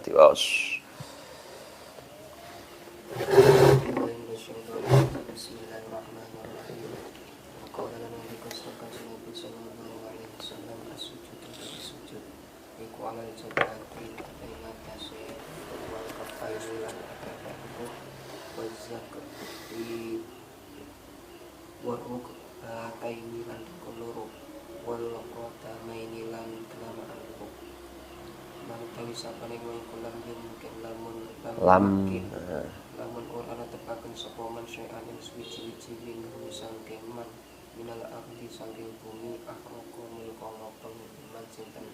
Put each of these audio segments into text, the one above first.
diwaos. Bismillahirrahmanirrahim. Qala Nabi sallallahu alaihi wasallam as-sujud sujud iku alal jabati ing atase wal kafairi lan akabahu wa zakati wa rukbataini lan kuluru wal qatamaini lan kelamaan ruk man tawi sapane kulam mungkin lamun ora netepaken sapa man syai'an ing suci-suci minhu sangking man minal ardi sangking bumi akhroko mulka ngopeng man sinten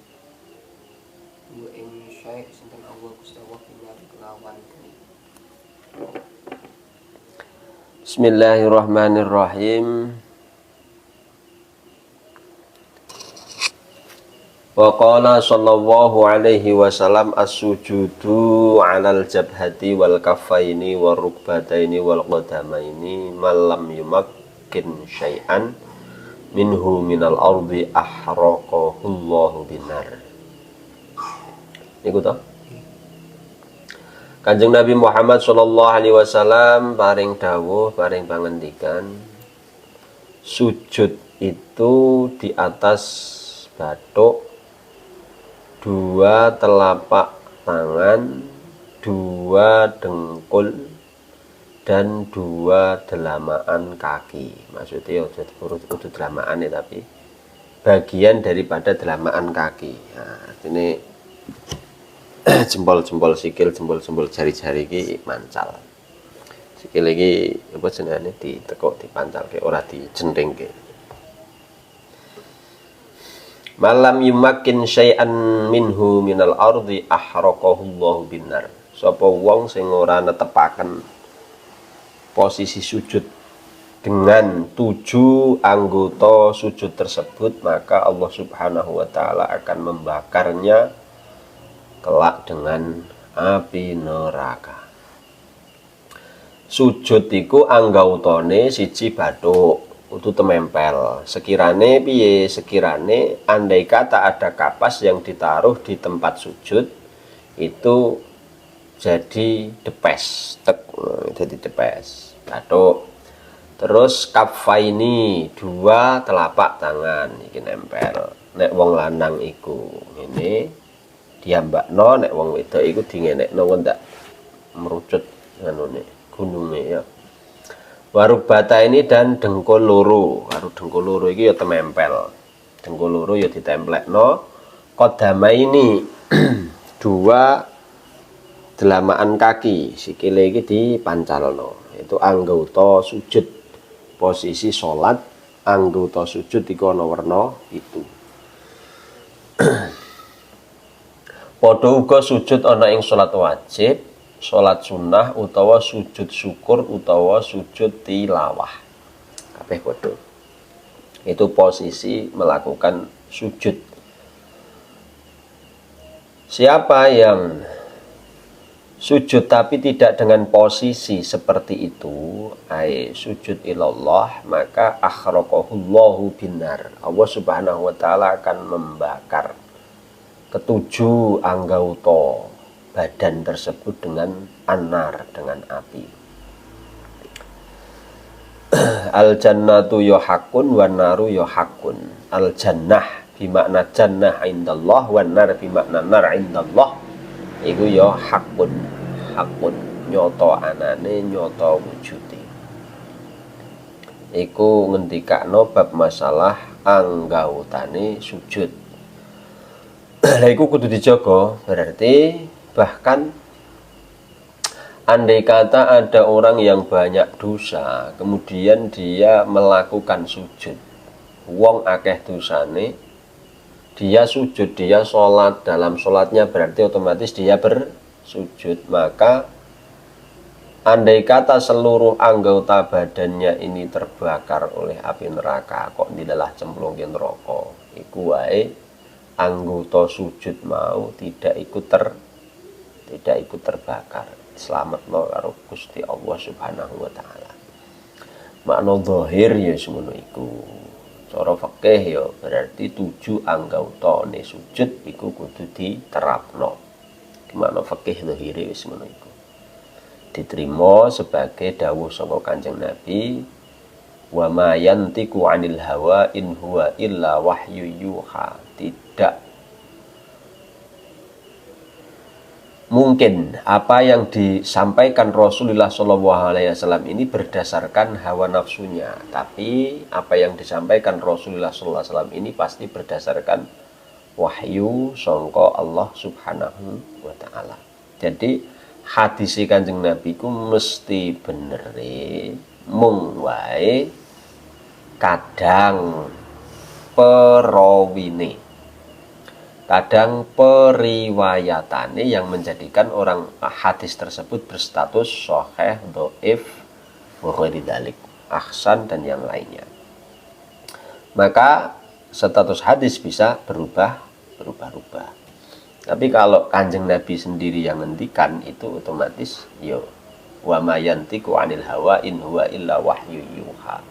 yu ing syai' sinten Allah Gusti Allah binari kelawan Bismillahirrahmanirrahim. Wa qala sallallahu alaihi wasallam as-sujudu 'alal jabhati wal kaffaini war rukbataini wal qadamaini malam yumakkin syai'an minhu minal ardi ahraqahu Allahu binar. Niku to. Kanjeng Nabi Muhammad sallallahu alaihi wasallam paring dawuh, paring pangendikan, sujud itu di atas bathuk, dua telapak tangan, dua dengkul, dan dua delamaan kaki. Maksudnya kudu delamaan ya, tapi bagian daripada delamaan kaki. Nah, ini jempol-jempol sikil, jempol-jempol jari-jari iki mancal. Sikil iki apa jenenge ditekuk dipancalke ora dijendhengke. Malam yumakin syai'an minhu minal ardi ahraqahu Allahu binar. Sapa wong sing ora netepaken posisi sujud dengan 7 anggota sujud tersebut, maka Allah Subhanahu wa taala akan membakarnya kelak dengan api neraka. Sujud iku anggautane siji bathuk, kudu temempel. Sekirane piye? Sekirane andai kata ada kapas yang ditaruh di tempat sujud, itu jadi depes, jadi depes bathuk. Terus kafaini, dua telapak tangan iki nempel. Nek wong lanang iku ngene diambakno, nek wong wedok iku dingenekno ndak merucut nganune gununge ya. Warubata ini dan dengkul loro. Karo dengkul loro iki ya temempel. Dengkul loro ya ditemplekno. Qadama ini dua delamaan kaki, sikile iki dipancalno. Itu anggota sujud. Posisi salat anggota sujud iku ana werna itu. Padha uga sujud ana ing salat wajib, salat sunnah utawa sujud syukur utawa sujud tilawah. Kabeh padha. Itu posisi melakukan sujud. Siapa yang sujud tapi tidak dengan posisi seperti itu, sujud ilallah, maka akhraqahu Allahu binar. Allah Subhanahu wa taala akan membakar ketujuh anggota badan tersebut dengan anar, dengan api. Al jannatu yuhaqqun wan naru yuhaqqun. Al jannah bimakna jannah indallah wan nar bimakna nar indallah. Iku ya haqqun, haqqun nyoto anane, nyoto wujude. Iku ngendikakno bab masalah anggautane sujud. Lah iku kudu dijaga, berarti bahkan andai kata ada orang yang banyak dosa, kemudian dia melakukan sujud, wong akeh dosane, dia sujud, dia sholat, dalam sholatnya berarti otomatis dia bersujud, maka andai kata seluruh anggota badannya ini terbakar oleh api neraka, kok dilalah cemplungin rokok, iku wae anggota sujud mau tidak ikut terbakar, selametno karo Gusti Allah Subhanahu wa taala. Makna zahir ya semono iku. Cara fikih ya berarti 7 anggautane sujud iku kudu diterapno. Makna fikih zahire wis ngono iku. Diterima sebagai dawuh saka Kanjeng Nabi, wa ma yantiqu 'anil hawa in huwa illa wahyu yuha. Tidak mungkin apa yang disampaikan Rasulullah SAW ini berdasarkan hawa nafsunya, tapi apa yang disampaikan Rasulullah SAW ini pasti berdasarkan wahyu sangka Allah Subhanahu wa Ta'ala. Jadi hadis Kanjeng Nabi ku mesti bener mung wae kadang perawine, kadang periwayatane yang menjadikan orang hadis tersebut berstatus sahih, dhaif, wa ghairi dzalik, ahsan dan yang lainnya. Maka status hadis bisa berubah-ubah. Tapi kalau Kanjeng Nabi sendiri yang ngendikan itu otomatis yo wa ma yantiqu 'anil hawa in huwa illa wahyu yuha.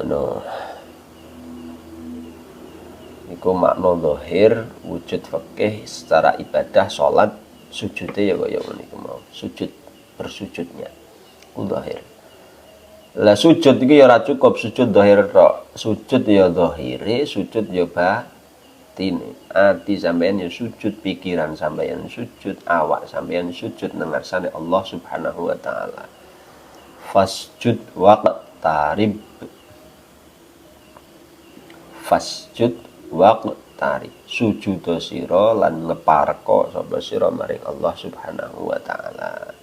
No. Iku makna zahir wujud fikih secara ibadah salat sujude ya kaya ngene iku mau. Sujud bersujudnya ku zahir. Lah sujud iki ya ora cukup sujud zahir tok. Sujud ya zahire, sujud ya batine. Ati sampeyan ya sujud, pikiran sampeyan sujud, awak sampeyan sujud nang ngarsane Allah Subhanahu wa Ta'ala. Fasjud waqtarib. Fasjud waqtarib. Sujud sira lan ngeparka sapa sira maring Allah Subhanahu wa Ta'ala.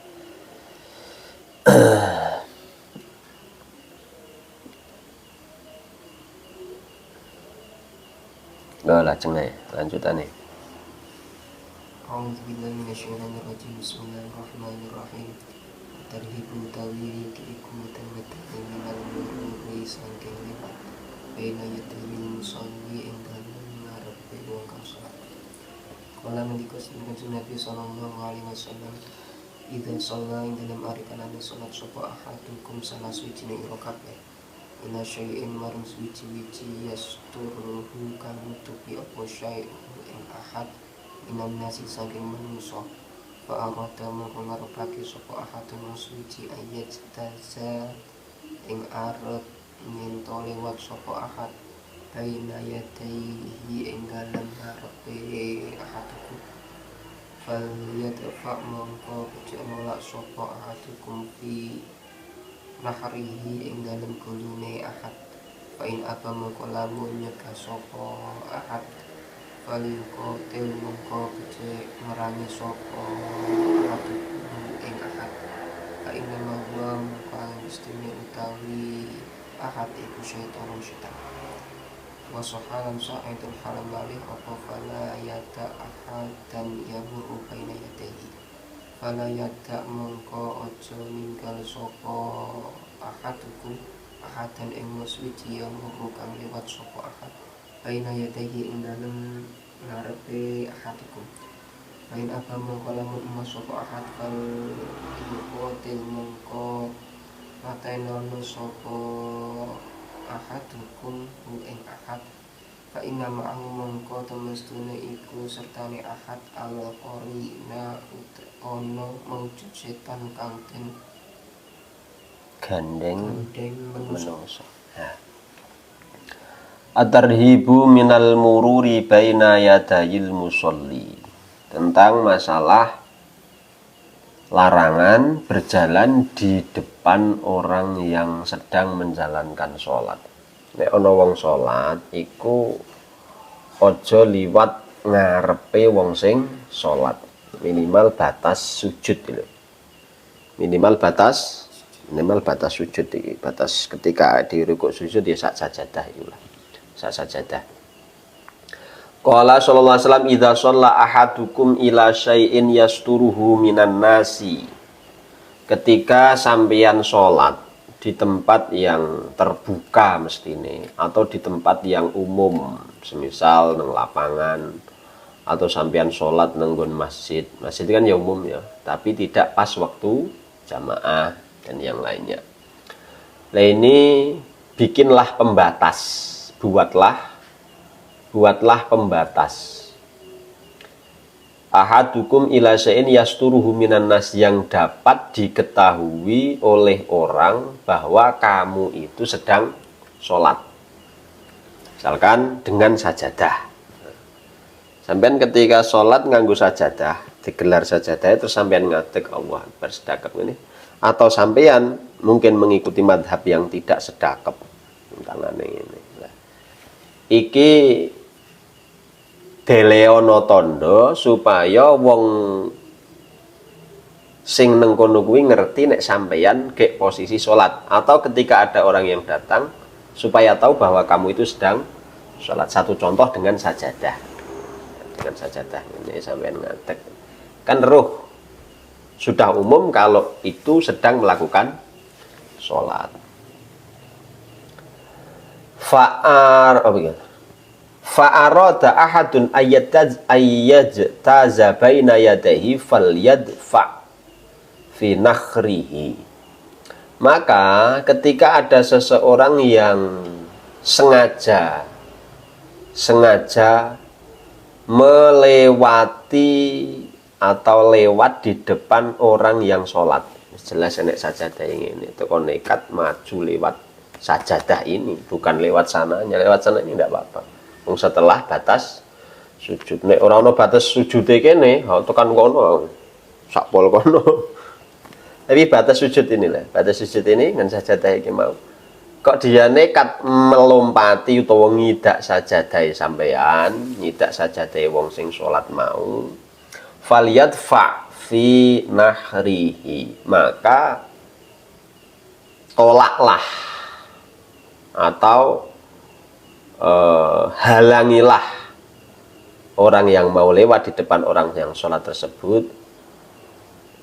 Lajeng lanjutane. A'udzu billahi minasyaitonir rajim. Bismillahirrahmanirrahim. Tarhibu tawili kiku tawati minal nuri sangking lipat baina yadayil musalli ing dalem ngarepe wong kang salat. Kala ngendika Kanjeng Nabi sallallahu alaihi wasallam, idza shalla ing dalem arikanane salat sapa ahadukum salah suwijine ira kabeh ila syai'in marung suwi-wiji yasturuhu kang nutupi apa syai'u ing ahad minan nasi saking manusa fa arada mongko ngarepake sapa ahadun suwi ayat taza ing arep nyento lewat sapa ahad baina yadaihi ing dalem ngarepe ahadukum fal yadfa mongko kecek nolak sapa ahadukum fi nahrihi ing dalem gulune ahad fa in apa mongko lamun nyegah sapa ahad faliko til mongko kecek merangi sapa ahad ing ahad fa in wa mongko istime utawi ahad iku syaitan wa sahalan sa'idul haram malih apa fala yata ahad dan yamuru baina yadayhi fala yata mongko aja ninggal sapa ahadukum ahadan ing muswiji yamuru kang liwat sapa ahad baina yadayhi ing dalem ngarepe ahadukum bain apa mongko lamun emas sapa ahad fal yuqatil mongko matenono sapa ahadukum ing ahad fa inna ma'ahu mongko temestune iku sertane ahad al-qarina ono maujud setan kang den Gandeng menungso. At-tarhibu minal mururi baina yadayil musolli. Tentang masalah larangan berjalan di depan orang yang sedang menjalankan sholat. Nek ana wong sholat iku aja liwat ngarepe wong sing sholat. Minimal batas sujud lho. Minimal batas sujud iki. Batas ketika di rukuk sujud ya sak sajadah itulah. Sak sajadah. Qala sallallahu alaihi wasallam idza shalla ahadukum ila syai'in yasturuhu minan nasi. Ketika sampeyan sholat di tempat yang terbuka mestine atau di tempat yang umum, semisal nang lapangan atau sampeyan sholat nang nggon masjid. Masjid kan ya umum ya, tapi tidak pas waktu jamaah dan yang lainnya. Nah ini bikinlah pembatas, buatlah buatlah pembatas. Ahadukum ila syai'in yasturuhu minan nas, yang dapat diketahui oleh orang bahwa kamu itu sedang sholat. Misalkan dengan sajadah. Sampean ketika sholat nganggo sajadah, digelar sajadah terus sampean ngadeg Allah Akbar sedekap ini. Atau sampean mungkin mengikuti madhab yang tidak sedekap. Tangane ini. Iki deleono tondo supaya wong sing neng kono kuwi ngerti nek sampeyan ke posisi sholat, atau ketika ada orang yang datang supaya tahu bahwa kamu itu sedang sholat. Satu contoh dengan sajadah. Dengan sajadah ini sampeyan ngadeg. Kan roh sudah umum kalau itu sedang melakukan sholat. Fa'arada ahadun ayyajtaza baina yadayhi falyadfa fi nakhrihi. Maka ketika ada seseorang yang sengaja melewati atau lewat di depan orang yang sholat, jelas enek sajadah ini, itu kon nekat maju lewat sajadah ini, bukan lewat sananya. Lewat sana ini tidak apa-apa. Setelah batas sujud, nek ora ono batas sujude kene, tekan kono, sakpol kono. Tapi batas sujud inilah, batas sujud ini dengan sajadah iki mau. Kok dia nekat melompati utawa ngidak sajadah sampean, ngidak sajadah wong sing salat mau. Falyadfa fi nahrihi, maka tolaklah atau halangilah orang yang mau lewat di depan orang yang sholat tersebut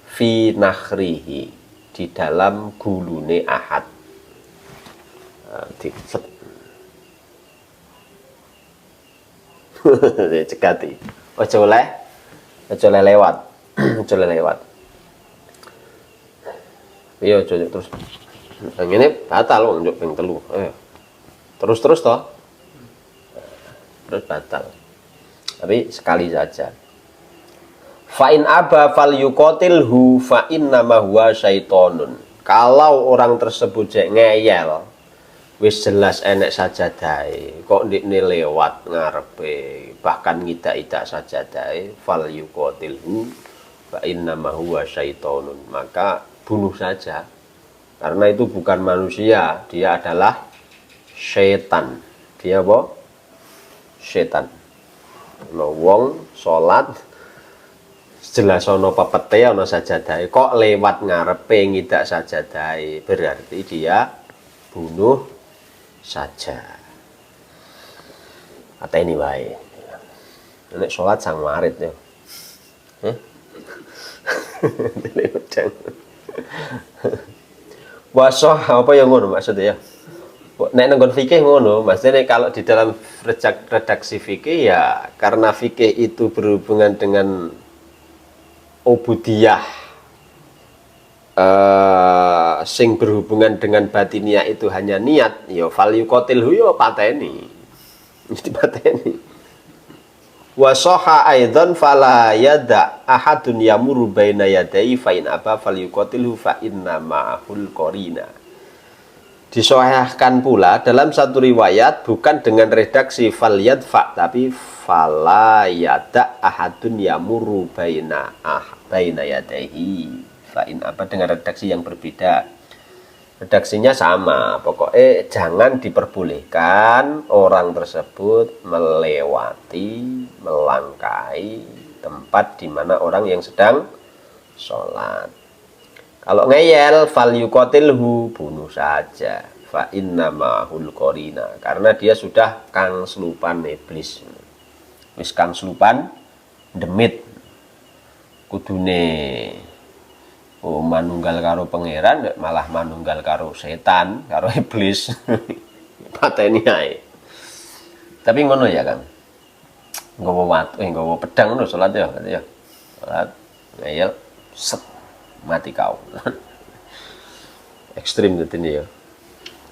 fi nahrihi, di dalam gulune ahad. Cekati ojo oleh lewat. Ojo lewat. Iya ojo terus. Yang ini batal wong njuk ping 3. Ayo. Terus toh. Terus batal. Tapi sekali saja. Fa in aba falyuqatilhu fa innama huwa syaitonun. Kalau orang tersebut jek ngeyel, wis jelas enek sajadahe, kok ndikne lewat ngarepe, bahkan ngidak-idak sajadahe, falyuqatilhu fa innama huwa syaitonun. Maka bunuh saja. Karena itu bukan manusia, dia adalah setan. Dia apa? Setan. Ono wong salat jelas ono pepete ono sajadahe, kok lewat ngarepe ngidak sajadahe, berarti dia bunuh saja. Kata ini wae. Nek salat sang warit ya. Wasoh apa yang ngono maksudnya ya? Nek nang fikih ngono, maksudnya kalau di dalam redaksi fikih ya, karena fikih itu berhubungan dengan ubudiyah, sing berhubungan dengan batiniah itu hanya niat, ya falyuqatilhu ya pateni. Mesti pateni. Wa sahha aidan fala yada ahadun yamuru baina yadayhi fa in aba falyuqatilhu fa inna ma'ahul qarina. Disahihkan pula dalam satu riwayat bukan dengan redaksi falyadfa, tapi fala yada ahadun yamuru baina yadayhi fa in aba, dengan redaksi yang berbeda. Redaksinya sama, pokoknya jangan diperbolehkan orang tersebut melewati, melangkahi tempat di mana orang yang sedang sholat. Kalau ngeyel, falyuqatilhu, bunuh saja. Fa inna ma'hul qarina, karena dia sudah kang selupan iblis. Wis kang selupan demit. Kudune manunggal karo pangeran, malah manunggal karo setan, karo iblis. Pateni ae. Tapi ngono ya, Kang. Nggawa pedang ngono salat ya, Salat ngeyel set mati kau. Ekstrim gitu nih ya.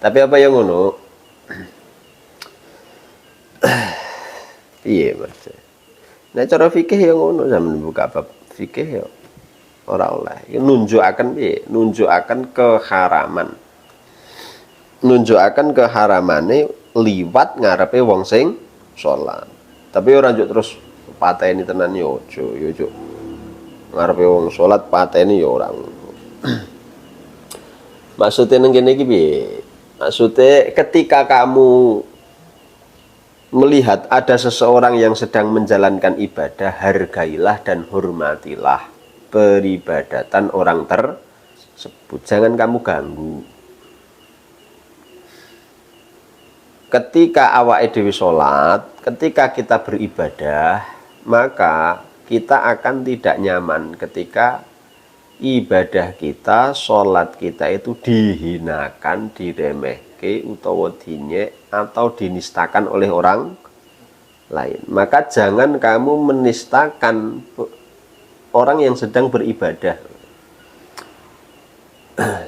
Tapi apa yang ngono? Iya Mas. Nek cara fikih ya ngono sampeyan buka bab fikih ya ora oleh. Nunjukaken piye? Nunjukaken keharaman. Nunjukaken keharamane liwat ngarepe wong sing salat. Tapi ora njuk terus pateni tenan yo aja, yo juk. Ngarepe wong salat pateni yo ora. Maksudnya nang kene iki piye? Maksudnya ketika kamu melihat ada seseorang yang sedang menjalankan ibadah, hargailah dan hormatilah peribadatan orang tersebut. Jangan kamu ganggu. Ketika awake dhewe salat, ketika kita beribadah, maka kita akan tidak nyaman ketika ibadah kita, salat kita itu dihinakan, diremehke utawa dinyek atau dinistakan oleh orang lain. Maka jangan kamu menistakan orang yang sedang beribadah.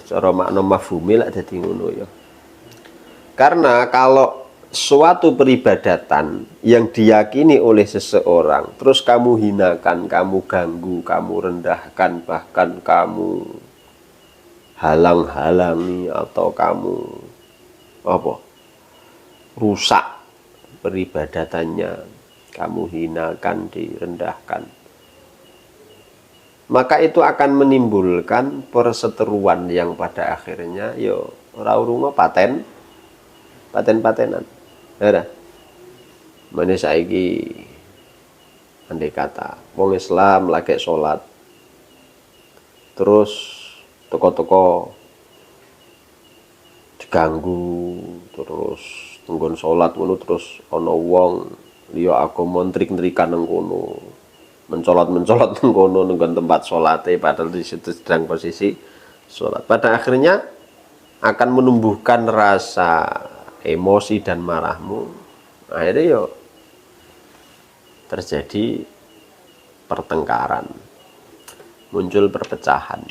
Cara makna mafhumi lak dadi ngono ya. Karena kalau suatu peribadatan yang diyakini oleh seseorang terus kamu hinakan, kamu ganggu, kamu rendahkan, bahkan kamu halang-halangi atau kamu rusak peribadatannya, kamu hinakan, direndahkan, maka itu akan menimbulkan perseteruan yang pada akhirnya yo ora urunga paten-patenan. Ya. Mene saiki andai kata wong Islam lagi sholat terus toko-toko diganggu, terus tenggon sholat ngono terus ana wong liya agama trik-trikan nang kono, mencolot-mencolot nang kono nang tempat sholate padahal di situ sedang posisi sholat. Pada akhirnya akan menumbuhkan rasa emosi dan marahmu, akhirnya yo terjadi pertengkaran, muncul perpecahan.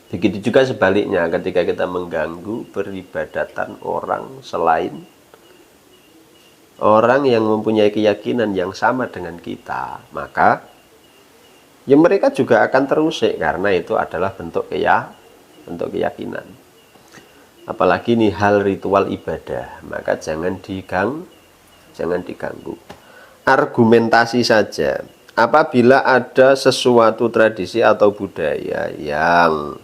Begitu juga sebaliknya ketika kita mengganggu peribadatan orang selain orang yang mempunyai keyakinan yang sama dengan kita, maka ya mereka juga akan terusik karena itu adalah bentuk keyakinan. Apalagi ini hal ritual ibadah, maka jangan diganggu. Argumentasi saja. Apabila ada sesuatu tradisi atau budaya yang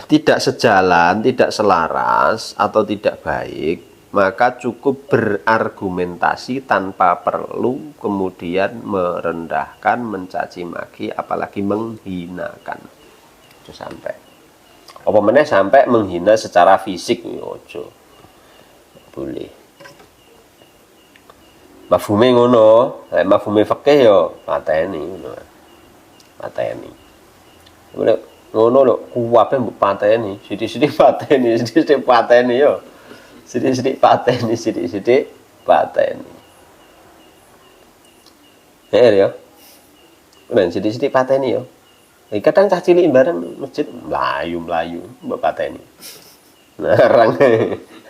tidak sejalan, tidak selaras atau tidak baik, maka cukup berargumentasi tanpa perlu kemudian merendahkan, mencaci maki, apalagi menghinakan. Itu sampai apa meneh sampai menghina secara fisik ojo boleh. Mafhume ngono, lek mafhume fikih yo pateni ngono. Pateni. Ngono lho, kuwabe mbok pateni, sithik-sithik pateni, sithik-sithik pateni yo. Sithik-sithik pateni, sithik-sithik pateni. Ya. Ben sithik-sithik pateni yo. Kadang cah cilik bareng masjid melayu mbok pateni. Nah, orang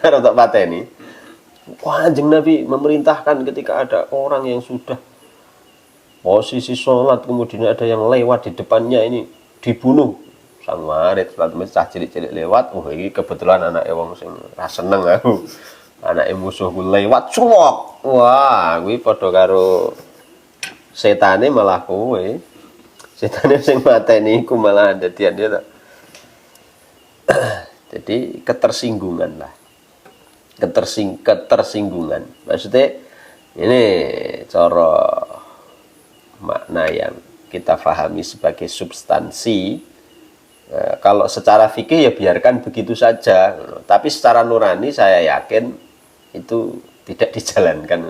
tak pateni. Kanjeng Nabi memerintahkan ketika ada orang yang sudah posisi sholat kemudian ada yang lewat di depannya ini dibunuh. Sang warid salat cah cilik-cilik lewat, ini kebetulan anake wong sing ra seneng aku. Anake musuhku lewat cuwok. Wah, kuwi padha karo setane malah kowe. Setane sing mateni iku malah dadian dia. Jadi ketersinggungan lah. Ketersinggungan. Maksudnya ini cara makna yang kita pahami sebagai substansi. Kalau secara fikih ya biarkan begitu saja. Tapi secara nurani saya yakin itu tidak dijalankan.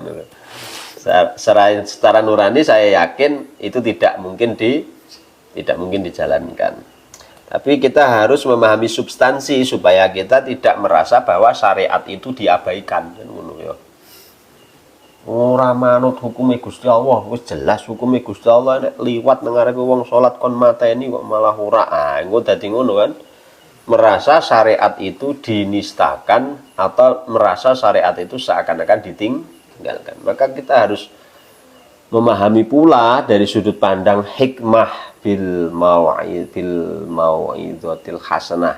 Secara nurani saya yakin itu tidak mungkin dijalankan. Tapi kita harus memahami substansi supaya kita tidak merasa bahwa syariat itu diabaikan. Ora manut hukume Gusti Allah, wis jelas hukume Gusti Allah nek liwat nang ngarepe wong salat kon mateni kok malah ora. Engko dadi ngono kan. merasa syariat itu dinistakan atau merasa syariat itu seakan-akan ditinggalkan. Maka kita harus memahami pula dari sudut pandang hikmah bil mau'izatil hasanah,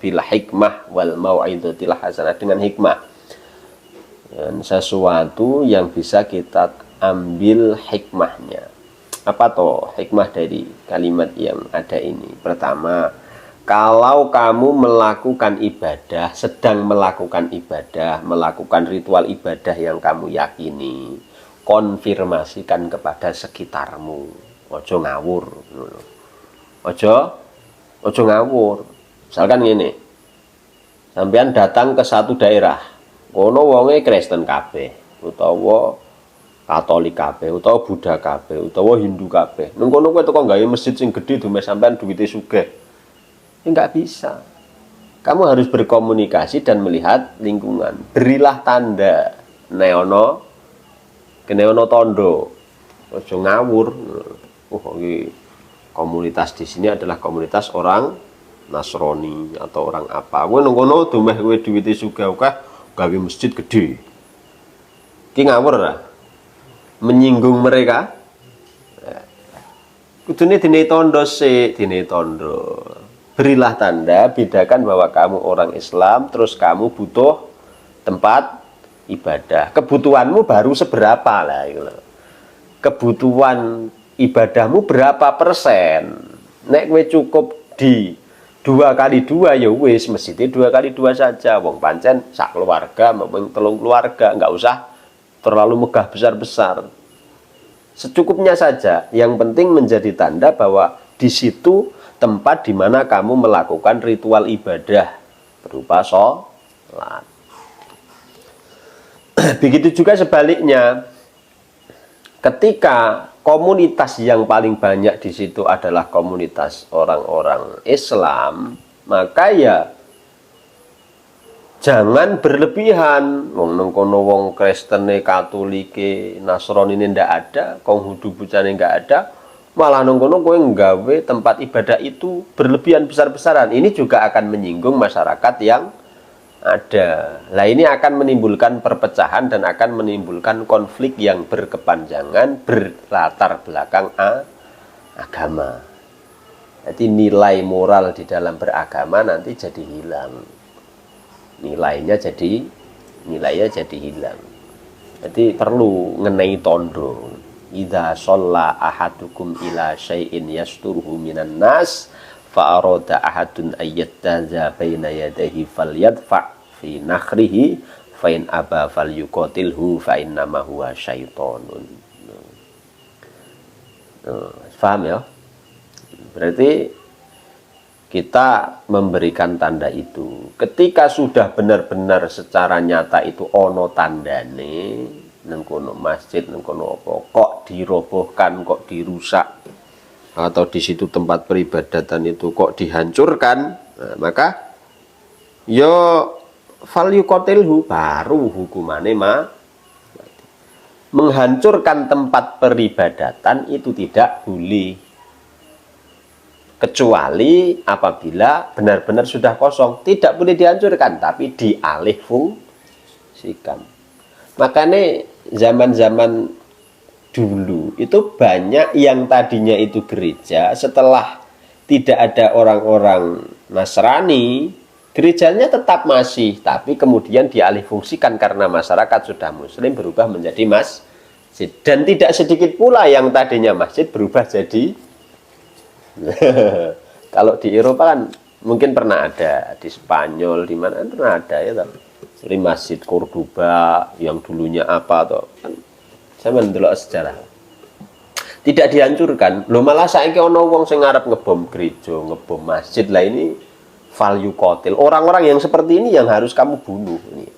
bil hikmah wal mau'izatil hasanah, dengan hikmah, dan sesuatu yang bisa kita ambil hikmahnya. Apa toh hikmah dari kalimat yang ada ini? Pertama, kalau kamu melakukan ibadah, sedang melakukan ibadah, melakukan ritual ibadah yang kamu yakini, konfirmasikan kepada sekitarmu. Ojo ngawur. Ojo ngawur. Misalkan gini, sampean datang ke satu daerah, kono wonge Kristen kabeh, utawa Katolik kabeh, utawa Buddha kabeh, utawa Hindu kabeh. Nang kono kowe teko gawe masjid sing gedhe dume sampean duwite sugih. Enggak bisa. Kamu harus berkomunikasi dan melihat lingkungan. Berilah tanda. Neono keneono tondo. Ojo ngawur. Komunitas di sini adalah komunitas orang Nasrani atau orang apa. Kowe nang kono dumeh kowe duwite sugih akeh gawe masjid gedhe. Ki ngawur ora? Menyinggung mereka. Kudune dine tondo sik, dine tondo. Berilah tanda, bedakan bahwa kamu orang Islam, terus kamu butuh tempat ibadah. Kebutuhanmu baru seberapa lah, gitu. Kebutuhan ibadahmu berapa persen? Nek kowe cukup di 2x2 ya wis, mesti 2x2 saja. Wong pancen sak keluarga maupun telung keluarga, nggak usah terlalu megah besar-besar. Secukupnya saja. Yang penting menjadi tanda bahwa di situ tempat di mana kamu melakukan ritual ibadah berupa sholat. Begitu juga sebaliknya, ketika komunitas yang paling banyak di situ adalah komunitas orang-orang Islam, maka ya jangan berlebihan. Wong nang kono wong Kristene, Katolike, Nasrani ini ndak ada, Konghucu Buddhane nggak ada, malah nang kono kowe nggawe tempat ibadah itu berlebihan besar-besaran. Ini juga akan menyinggung masyarakat yang ada. Lah ini akan menimbulkan perpecahan dan akan menimbulkan konflik yang berkepanjangan berlatar belakang agama. Jadi nilai moral di dalam beragama nanti jadi hilang. Nilainya jadi hilang. Jadi perlu ngenai tondo. Idza shalla ahadukum ila syai'in yasturuhu minan nas fa arada ahadun ayyattaza baina yadayhi falyadfa fi nakhrihi fa in aba falyuqatilhu fa innama huwa syaitonun. Paham ya? Berarti kita memberikan tanda itu. Ketika sudah benar-benar secara nyata itu ono tandane, nang kono masjid, nang kono apa, kok dirobohkan, kok dirusak, atau di situ tempat peribadatan itu kok dihancurkan, nah, maka yo falyuqatilhu, baru hukumane menghancurkan tempat peribadatan itu tidak boleh. Kecuali apabila benar-benar sudah kosong, tidak boleh dihancurkan, tapi dialih fungsikan. Makanya zaman-zaman dulu itu banyak yang tadinya itu gereja, setelah tidak ada orang-orang Nasrani, gerejanya tetap masih, tapi kemudian dialih fungsikan karena masyarakat sudah muslim berubah menjadi masjid. Dan tidak sedikit pula yang tadinya masjid berubah jadi kalau di Eropa kan mungkin pernah ada, di Spanyol di mana pernah ada ya, seperti Masjid Cordoba yang dulunya apa toh kan, saya mendelok sejarah, tidak dihancurkan. Lo malah saiki ono wong sing ngarep ngebom gereja, ngebom masjid. Lah ini falyuqatil. Orang-orang yang seperti ini yang harus kamu bunuh ini.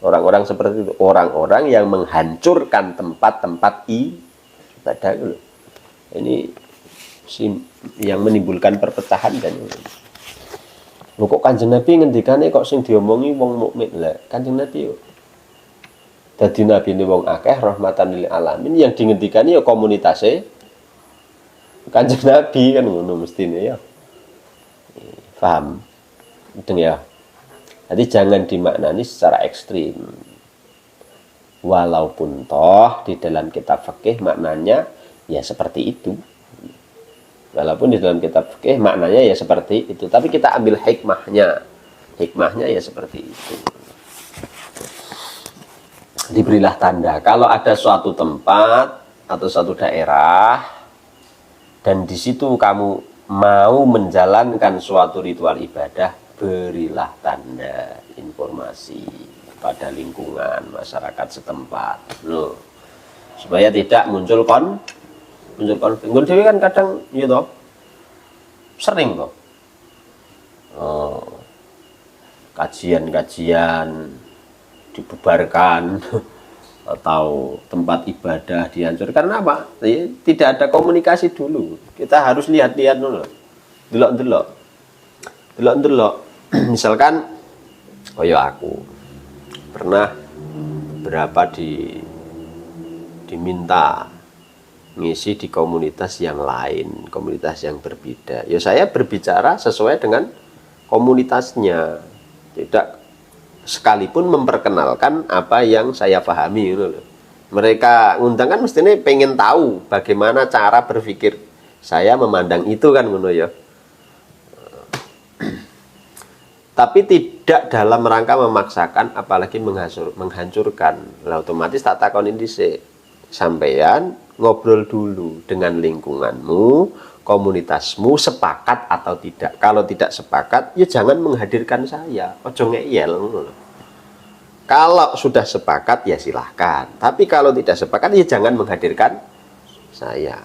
Orang-orang seperti itu, orang-orang yang menghancurkan tempat-tempat ibadah. Ini yang menimbulkan perpecahan dan lho kok Kanjeng Nabi ngendikane kok sing diomongi wong mukmin. Lah Kanjeng Nabi yo dadi nabine wong akeh rahmatan lil alamin, yang dingendikane ya komunitase Kanjeng Nabi kan ngono mestine ya. Paham? Itu ya. Jadi jangan dimaknani secara ekstrim. Walaupun toh di dalam kitab fikih maknanya ya seperti itu. Walaupun di dalam kitab fikih maknanya ya seperti itu, tapi kita ambil hikmahnya. Hikmahnya ya seperti itu. Diberilah tanda kalau ada suatu tempat atau suatu daerah dan di situ kamu mau menjalankan suatu ritual ibadah, berilah tanda informasi pada lingkungan masyarakat setempat loh, supaya tidak muncul konflik. Dewi kan kadang gitu sering toh kajian dibubarkan atau tempat ibadah dihancurkan. Karena apa? Tidak ada komunikasi dulu. Kita harus lihat-lihat dulu, delok-delok. Misalkan, aku pernah berapa diminta ngisi di komunitas yang lain, komunitas yang berbeda. Ya saya berbicara sesuai dengan komunitasnya, tidak sekalipun memperkenalkan apa yang saya pahami gitu loh. Mereka ngundang kan mestinya pengen tahu bagaimana cara berpikir saya memandang itu kan ngono ya. Tapi tidak dalam rangka memaksakan apalagi menghancurkan. Lah otomatis tak takonin dhisik. Sampeyan ngobrol dulu dengan lingkunganmu, komunitasmu, sepakat atau tidak. Kalau tidak sepakat, ya jangan menghadirkan saya. Ojo ngeyel. Kalau sudah sepakat, ya silahkan. Tapi kalau tidak sepakat, ya jangan menghadirkan saya.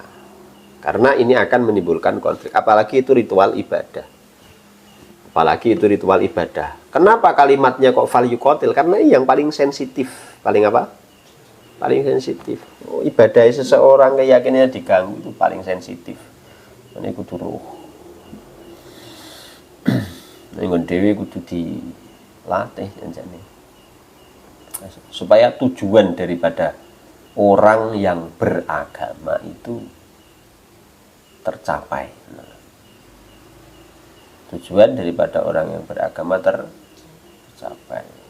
Karena ini akan menimbulkan konflik. Apalagi itu ritual ibadah. Kenapa kalimatnya kok fal yuqatil? Karena ini yang paling sensitif. Paling apa? Paling sensitif. Ibadah seseorang, keyakinannya diganggu, itu paling sensitif. Ini kudu roh. Ngon dhewe kudu dilatih janjane. Supaya tujuan daripada orang yang beragama itu tercapai. Tujuan daripada orang yang beragama tercapai.